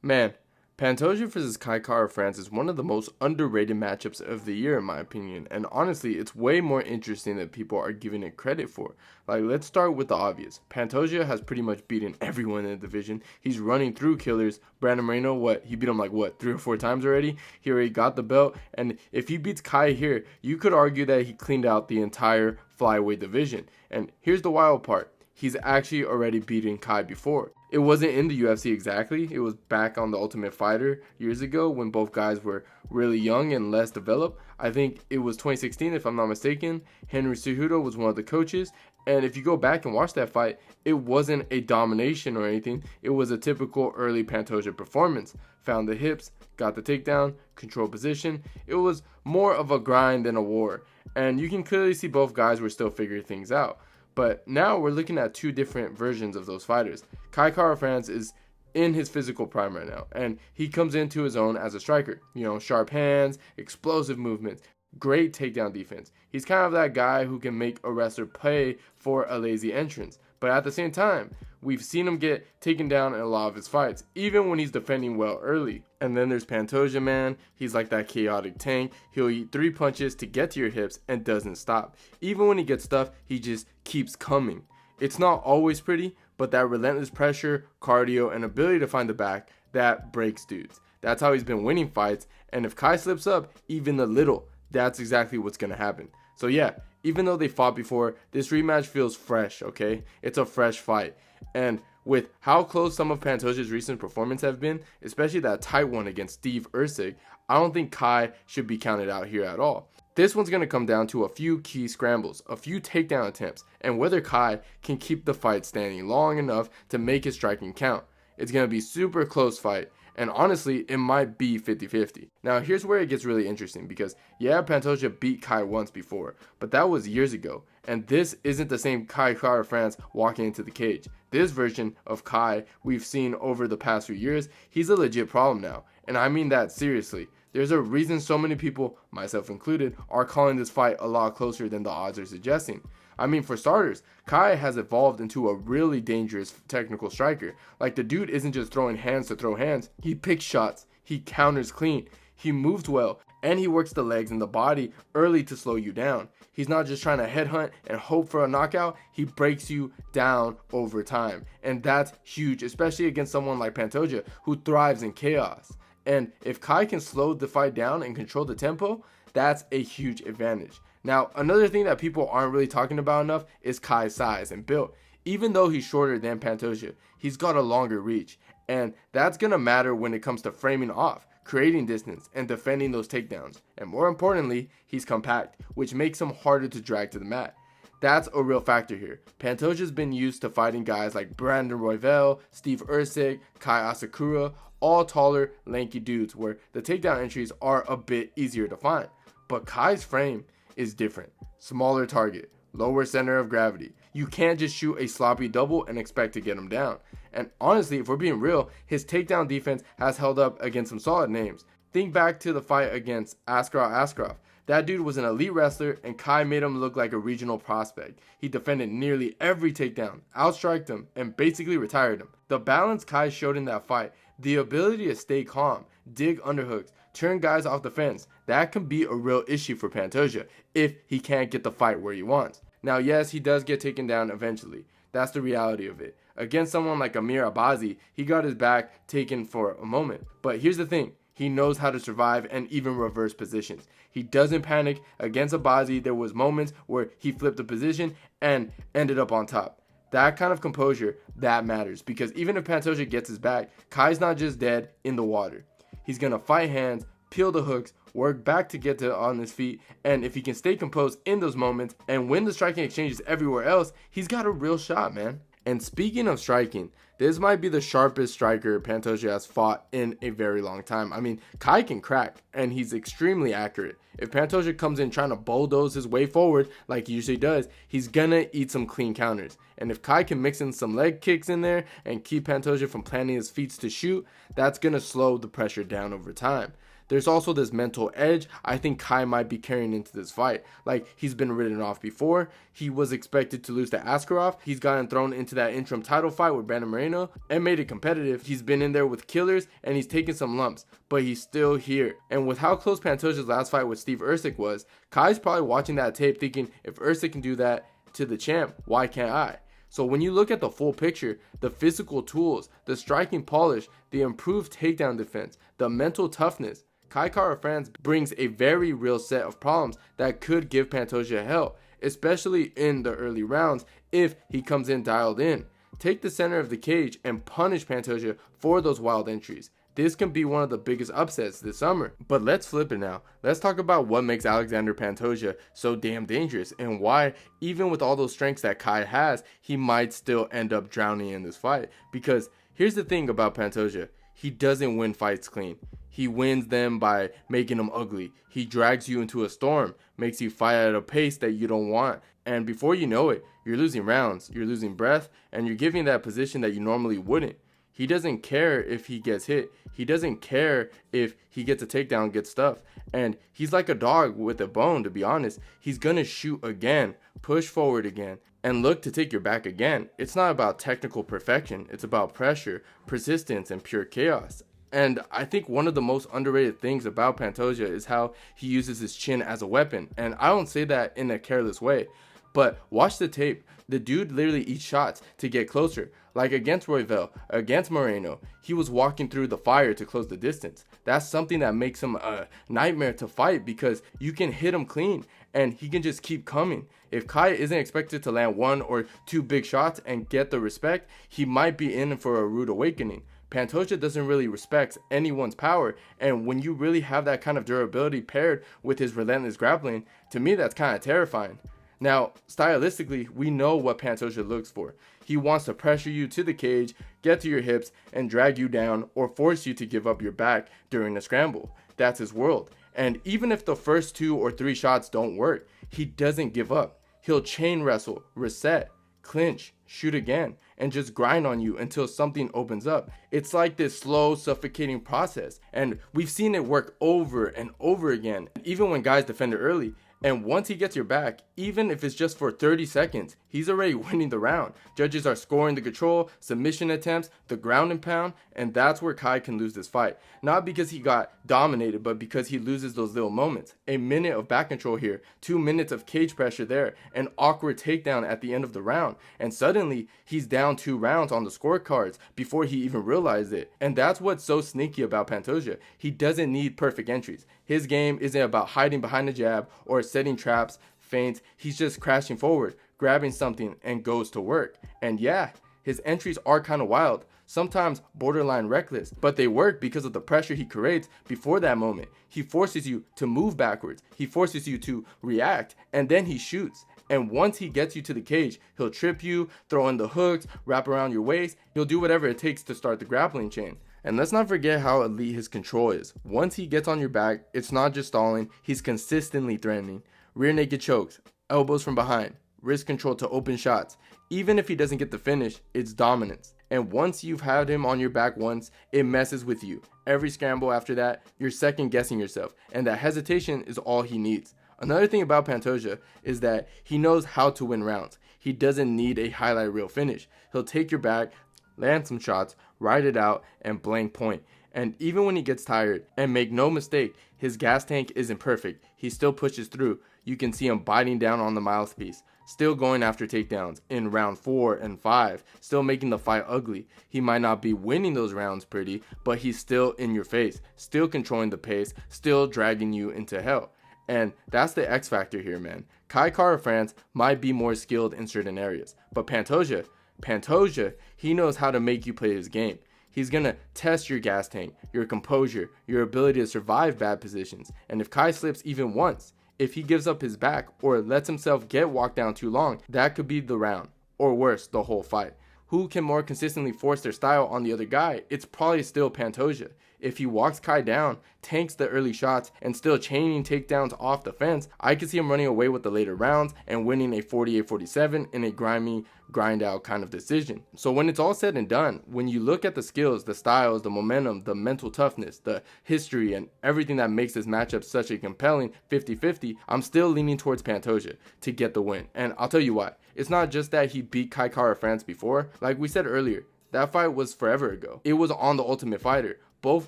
Man, Pantoja versus Kai Kara France is one of the most underrated matchups of the year in my opinion, and honestly, it's way more interesting than people are giving it credit for. Like, let's start with the obvious. Pantoja has pretty much beaten everyone in the division. He's running through killers. Brandon Moreno, he beat him like, 3 or 4 times already? He already got the belt, and if he beats Kai here, you could argue that he cleaned out the entire flyweight division. And here's the wild part. He's actually already beaten Kai before. It wasn't in the UFC exactly. It was back on the Ultimate Fighter years ago when both guys were really young and less developed. I think it was 2016 if I'm not mistaken. Henry Cejudo was one of the coaches. And if you go back and watch that fight, it wasn't a domination or anything. It was a typical early Pantoja performance. Found the hips, got the takedown, control position. It was more of a grind than a war. And you can clearly see both guys were still figuring things out. But now we're looking at two different versions of those fighters. Kai Kara France is in his physical prime right now, and he comes into his own as a striker. Sharp hands, explosive movements, great takedown defense. He's kind of that guy who can make a wrestler pay for a lazy entrance. But at the same time, we've seen him get taken down in a lot of his fights, even when he's defending well early. And then there's Pantoja, man. He's like that chaotic tank. He'll eat 3 punches to get to your hips and doesn't stop. Even when he gets stuffed, he just keeps coming. It's not always pretty, but that relentless pressure, cardio, and ability to find the back, that breaks dudes. That's how he's been winning fights, and if Kai slips up even a little, that's exactly what's going to happen. So yeah, even though they fought before, this rematch feels fresh, okay? It's a fresh fight. And with how close some of Pantoja's recent performances have been, especially that tight one against Steve Erceg, I don't think Kai should be counted out here at all. This one's going to come down to a few key scrambles, a few takedown attempts, and whether Kai can keep the fight standing long enough to make his striking count. It's going to be a super close fight, and honestly, it might be 50-50. Now, here's where it gets really interesting because, yeah, Pantoja beat Kai once before, but that was years ago, and this isn't the same Kai Kara France walking into the cage. This version of Kai we've seen over the past few years, he's a legit problem now, and I mean that seriously. There's a reason so many people, myself included, are calling this fight a lot closer than the odds are suggesting. I mean, for starters, Kai has evolved into a really dangerous technical striker. Like, the dude isn't just throwing hands to throw hands. He picks shots, he counters clean, he moves well, and he works the legs and the body early to slow you down. He's not just trying to headhunt and hope for a knockout, he breaks you down over time. And that's huge, especially against someone like Pantoja, who thrives in chaos. And if Kai can slow the fight down and control the tempo, that's a huge advantage. Now, another thing that people aren't really talking about enough is Kai's size and build. Even though he's shorter than Pantoja, he's got a longer reach. And that's going to matter when it comes to framing off, creating distance, and defending those takedowns. And more importantly, he's compact, which makes him harder to drag to the mat. That's a real factor here. Pantoja's been used to fighting guys like Brandon Royval, Steve Erceg, Kai Asakura, all taller, lanky dudes where the takedown entries are a bit easier to find. But Kai's frame is different. Smaller target, lower center of gravity. You can't just shoot a sloppy double and expect to get him down. And honestly, if we're being real, his takedown defense has held up against some solid names. Think back to the fight against Askarov. That dude was an elite wrestler, and Kai made him look like a regional prospect. He defended nearly every takedown, outstriked him, and basically retired him. The balance Kai showed in that fight, the ability to stay calm, dig underhooks, turn guys off the fence, that can be a real issue for Pantoja if he can't get the fight where he wants. Now, yes, he does get taken down eventually. That's the reality of it. Against someone like Amir Abazi, he got his back taken for a moment. But here's the thing. He knows how to survive and even reverse positions. He doesn't panic. Against Abazi, there was moments where he flipped the position and ended up on top. That kind of composure, that matters. Because even if Pantoja gets his back, Kai's not just dead in the water. He's going to fight hands, peel the hooks, work back to get on his feet, and if he can stay composed in those moments and win the striking exchanges everywhere else, he's got a real shot, man. And speaking of striking, this might be the sharpest striker Pantoja has fought in a very long time. I mean, Kai can crack, and he's extremely accurate. If Pantoja comes in trying to bulldoze his way forward, like he usually does, he's gonna eat some clean counters. And if Kai can mix in some leg kicks in there and keep Pantoja from planting his feet to shoot, that's gonna slow the pressure down over time. There's also this mental edge I think Kai might be carrying into this fight. Like, he's been written off before. He was expected to lose to Askarov. He's gotten thrown into that interim title fight with Brandon Moreno and made it competitive. He's been in there with killers and he's taken some lumps, but he's still here. And with how close Pantoja's last fight with Steve Ercik was, Kai's probably watching that tape thinking, if Ercik can do that to the champ, why can't I? So when you look at the full picture, the physical tools, the striking polish, the improved takedown defense, the mental toughness, Kai Kara-France brings a very real set of problems that could give Pantoja hell, especially in the early rounds if he comes in dialed in. Take the center of the cage and punish Pantoja for those wild entries. This can be one of the biggest upsets this summer. But let's flip it now. Let's talk about what makes Alexandre Pantoja so damn dangerous and why, even with all those strengths that Kai has, he might still end up drowning in this fight. Because here's the thing about Pantoja. He doesn't win fights clean. He wins them by making them ugly. He drags you into a storm, makes you fight at a pace that you don't want. And before you know it, you're losing rounds, you're losing breath, and you're giving that position that you normally wouldn't. He doesn't care if he gets hit. He doesn't care if he gets a takedown, gets stuffed. And he's like a dog with a bone, to be honest. He's going to shoot again, push forward again, and look to take your back again. It's not about technical perfection. It's about pressure, persistence, and pure chaos. And I think one of the most underrated things about Pantoja is how he uses his chin as a weapon. And I don't say that in a careless way. But watch the tape. The dude literally eats shots to get closer. Like against Royval, against Moreno, he was walking through the fire to close the distance. That's something that makes him a nightmare to fight because you can hit him clean and he can just keep coming. If Kai isn't expected to land 1 or 2 big shots and get the respect, he might be in for a rude awakening. Pantoja doesn't really respect anyone's power, and when you really have that kind of durability paired with his relentless grappling, to me that's kind of terrifying. Now, stylistically, we know what Pantoja looks for. He wants to pressure you to the cage, get to your hips, and drag you down or force you to give up your back during the scramble. That's his world. And even if the first 2 or 3 shots don't work, he doesn't give up. He'll chain wrestle, reset, clinch, shoot again, and just grind on you until something opens up. It's like this slow, suffocating process, and we've seen it work over and over again, even when guys defend it early. And once he gets your back, even if it's just for 30 seconds, he's already winning the round. Judges are scoring the control, submission attempts, the ground and pound, and that's where Kai can lose this fight. Not because he got dominated, but because he loses those little moments. A minute of back control here, 2 minutes of cage pressure there, an awkward takedown at the end of the round, and suddenly he's down 2 rounds on the scorecards before he even realized it. And that's what's so sneaky about Pantoja. He doesn't need perfect entries. His game isn't about hiding behind a jab or setting traps, feints. He's just crashing forward, grabbing something, and goes to work. And yeah, his entries are kind of wild, sometimes borderline reckless, but they work because of the pressure he creates before that moment. He forces you to move backwards, he forces you to react, and then he shoots. And once he gets you to the cage, he'll trip you, throw in the hooks, wrap around your waist. He'll do whatever it takes to start the grappling chain. And let's not forget how elite his control is. Once he gets on your back, it's not just stalling, he's consistently threatening. Rear naked chokes, elbows from behind, wrist control to open shots. Even if he doesn't get the finish, it's dominance. And once you've had him on your back once, it messes with you. Every scramble after that, you're second guessing yourself, and that hesitation is all he needs. Another thing about Pantoja is that he knows how to win rounds. He doesn't need a highlight reel finish. He'll take your back, land some shots, ride it out, and blank point. And even when he gets tired, and make no mistake, his gas tank isn't perfect, he still pushes through. You can see him biting down on the mouthpiece, still going after takedowns in round 4 and 5, still making the fight ugly. He might not be winning those rounds pretty, but he's still in your face, still controlling the pace, still dragging you into hell. And that's the X factor here, man. Kai Kara-France might be more skilled in certain areas, but Pantoja, he knows how to make you play his game. He's going to test your gas tank, your composure, your ability to survive bad positions. And if Kai slips even once, if he gives up his back or lets himself get walked down too long, that could be the round, or worse, the whole fight. Who can more consistently force their style on the other guy? It's probably still Pantoja. If he walks Kai down, tanks the early shots, and still chaining takedowns off the fence, I could see him running away with the later rounds and winning a 48-47 in a grimy, grind out kind of decision. So when it's all said and done, when you look at the skills, the styles, the momentum, the mental toughness, the history, and everything that makes this matchup such a compelling 50-50, I'm still leaning towards Pantoja to get the win. And I'll tell you why. It's not just that he beat Kai Kara-France before. Like we said earlier, that fight was forever ago. It was on The Ultimate Fighter. Both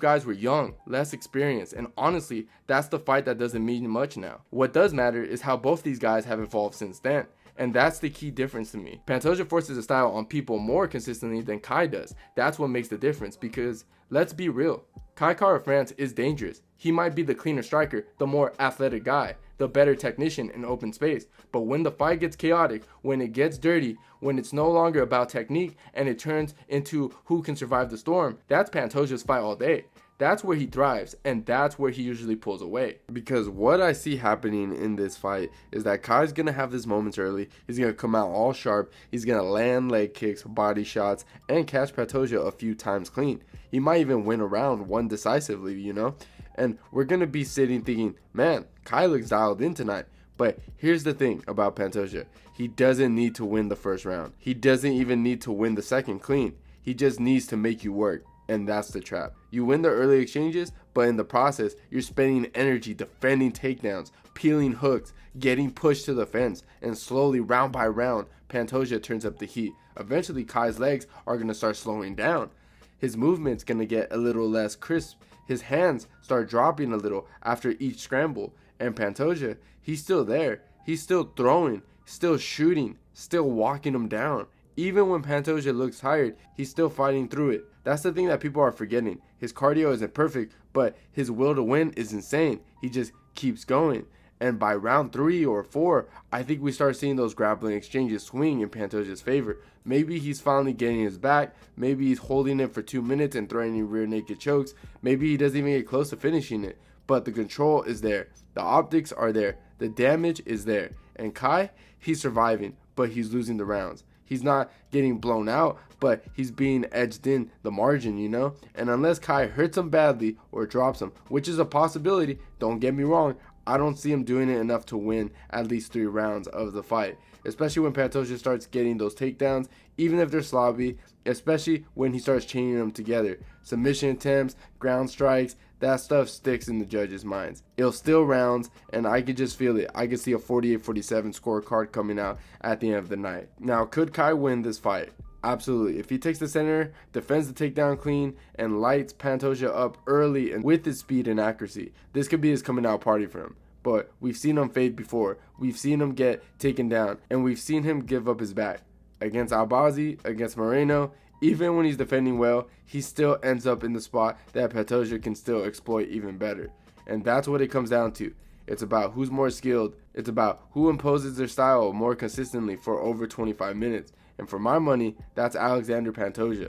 guys were young, less experienced, and honestly, that's the fight that doesn't mean much now. What does matter is how both these guys have evolved since then. And that's the key difference to me. Pantoja forces his style on people more consistently than Kai does. That's what makes the difference, because let's be real, Kai Kara-France is dangerous. He might be the cleaner striker, the more athletic guy, the better technician in open space. But when the fight gets chaotic, when it gets dirty, when it's no longer about technique and it turns into who can survive the storm, that's Pantoja's fight all day. That's where he thrives, and that's where he usually pulls away. Because what I see happening in this fight is that Kai's going to have his moments early. He's going to come out all sharp. He's going to land leg kicks, body shots, and catch Pantoja a few times clean. He might even win a round, one decisively, you know? And we're going to be sitting thinking, man, Kai looks dialed in tonight. But here's the thing about Pantoja. He doesn't need to win the first round. He doesn't even need to win the second clean. He just needs to make you work. And that's the trap. You win the early exchanges, but in the process, you're spending energy defending takedowns, peeling hooks, getting pushed to the fence, and slowly, round by round, Pantoja turns up the heat. Eventually, Kai's legs are going to start slowing down. His movement's going to get a little less crisp. His hands start dropping a little after each scramble. And Pantoja, he's still there. He's still throwing, still shooting, still walking him down. Even when Pantoja looks tired, he's still fighting through it. That's the thing that people are forgetting. His cardio isn't perfect, but his will to win is insane. He just keeps going. And by round 3 or 4, I think we start seeing those grappling exchanges swing in Pantoja's favor. Maybe he's finally getting his back. Maybe he's holding it for 2 minutes and throwing in rear naked chokes. Maybe he doesn't even get close to finishing it. But the control is there. The optics are there. The damage is there. And Kai, he's surviving, but he's losing the rounds. He's not getting blown out, but he's being edged in the margin, you know? And unless Kai hurts him badly or drops him, which is a possibility, don't get me wrong, I don't see him doing it enough to win at least 3 rounds of the fight. Especially when Pantoja starts getting those takedowns, even if they're sloppy, especially when he starts chaining them together. Submission attempts, ground strikes, that stuff sticks in the judges' minds. It'll still rounds, and I can just feel it. I can see a 48-47 scorecard coming out at the end of the night. Now, could Kai win this fight? Absolutely. If he takes the center, defends the takedown clean, and lights Pantoja up early and with his speed and accuracy, this could be his coming out party for him. But we've seen him fade before. We've seen him get taken down, and we've seen him give up his back. Against Albazi, against Moreno, even when he's defending well, he still ends up in the spot that Pantoja can still exploit even better. And that's what it comes down to. It's about who's more skilled. It's about who imposes their style more consistently for over 25 minutes. And for my money, that's Alexandre Pantoja.